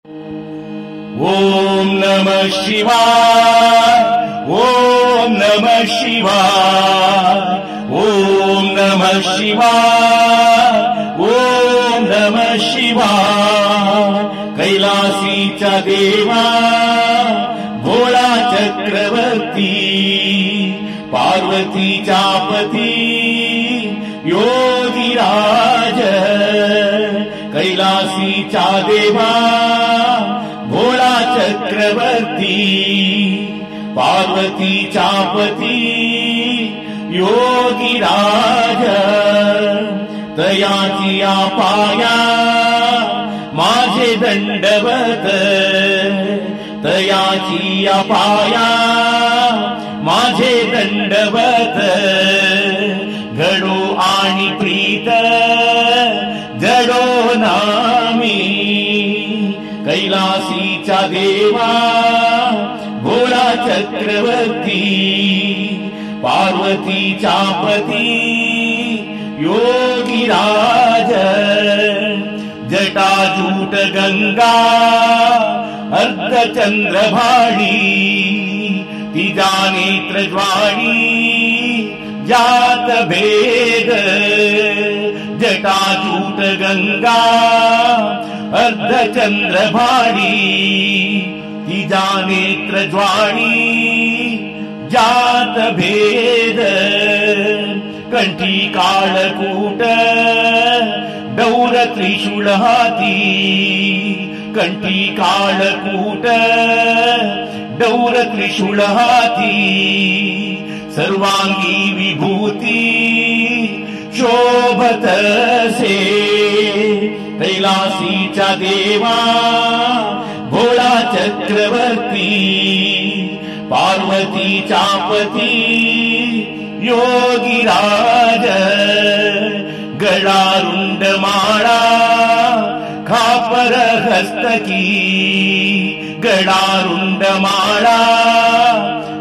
ओम नमः शिवाय, ओम नमः शिवाय, ओम नमः शिवाय, ओम नमः शिवाय। कैलासीचा देवा भोळा चक्रवर्ती, पार्वतीचा पती योगीराज। कैलासीचा देवा भोळा चक्रवर्ती, पार्वतीचा पती योगीराज। तयाची पाया माझे दंडवत, तयाची पाया माझे दंडवत। घडो आणि प्रीत जडो नामी, कैलासीचा देवा भोळा चक्रवर्ती, पार्वतीचा पती योगीराज। जटाजूट गंगा अर्धचंद्रभाडी, तिजा नेत्र ज्वाळी जात भेद। जटाजूट गंगा अर्धचंद्रभाडी, तिजा नेत्र ज्वाळी जात भेद। कंठी काळकूट डौर त्रिशूळ हाती, कंठी काळकूट डौर त्रिशूळ हाती। सर्वांगी विभूती शोभतसे, कैलासीचा देवा भोळा चक्रवर्ती, पार्वतीचा पती योगीराज। गळारुंड माळा खापर हस्तकी, गळारुंड माळा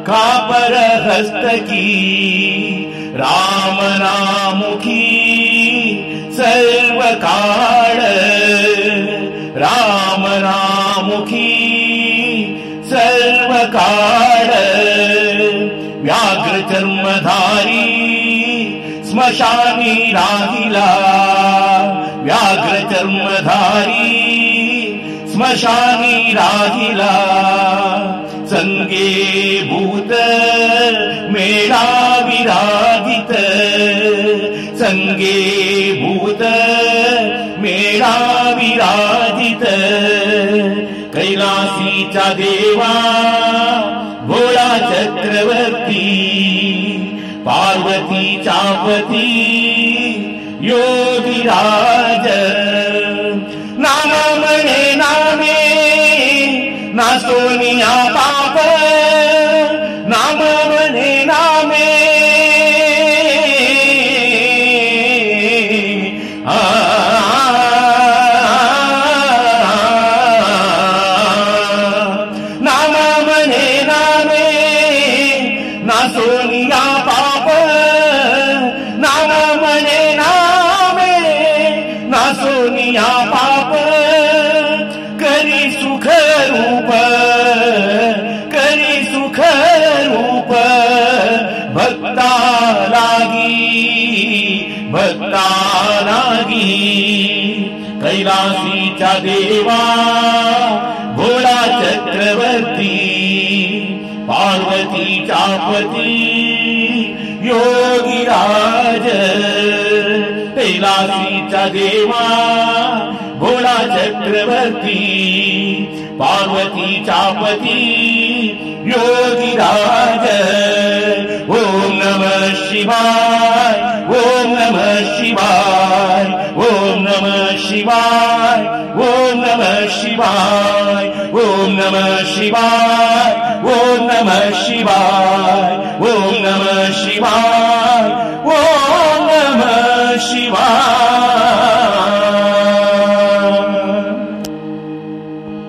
खापर हस्तकी। राम नामुखी सर्व काळ, राम नामुखी सर्व काळ। व्याघ्र चर्मधारी स्मशानी राहिला, व्याघ्र चर्मधारी स्मशानी राहिला। संगे भूत मेळा विराजित, संगे भूत मेळा विराजित। कैलासीचा देवा भोळा चक्रवर्ती, पार्वतीचा पती योगीराज। नाम म्हणे नामे नासोनिया पाप, नाम म्हणे नामे नाम म्हणे नामे नासोनिया पाप, नाम म्हणे नामे नासोनिया पाप। करी सुख रूप, करी सुख रूप भक्ता लागी, भक्ता लागी। कैलासीचा देवा भोळा चक्रवर्ती, पार्वतीचा पती योगीराज। कैलासीचा देवा भोळा चक्रवर्ती, पार्वतीचा पती योगीराज। ओम नमः शिवाय, ओम नमः शिवाय, ओम नमः शिवाय, ओम नमः शिवाय, ओम नमः शिवाय, ओम नमः शिवाय, ओम नमः शिवाय, ओम नमः शिवाय।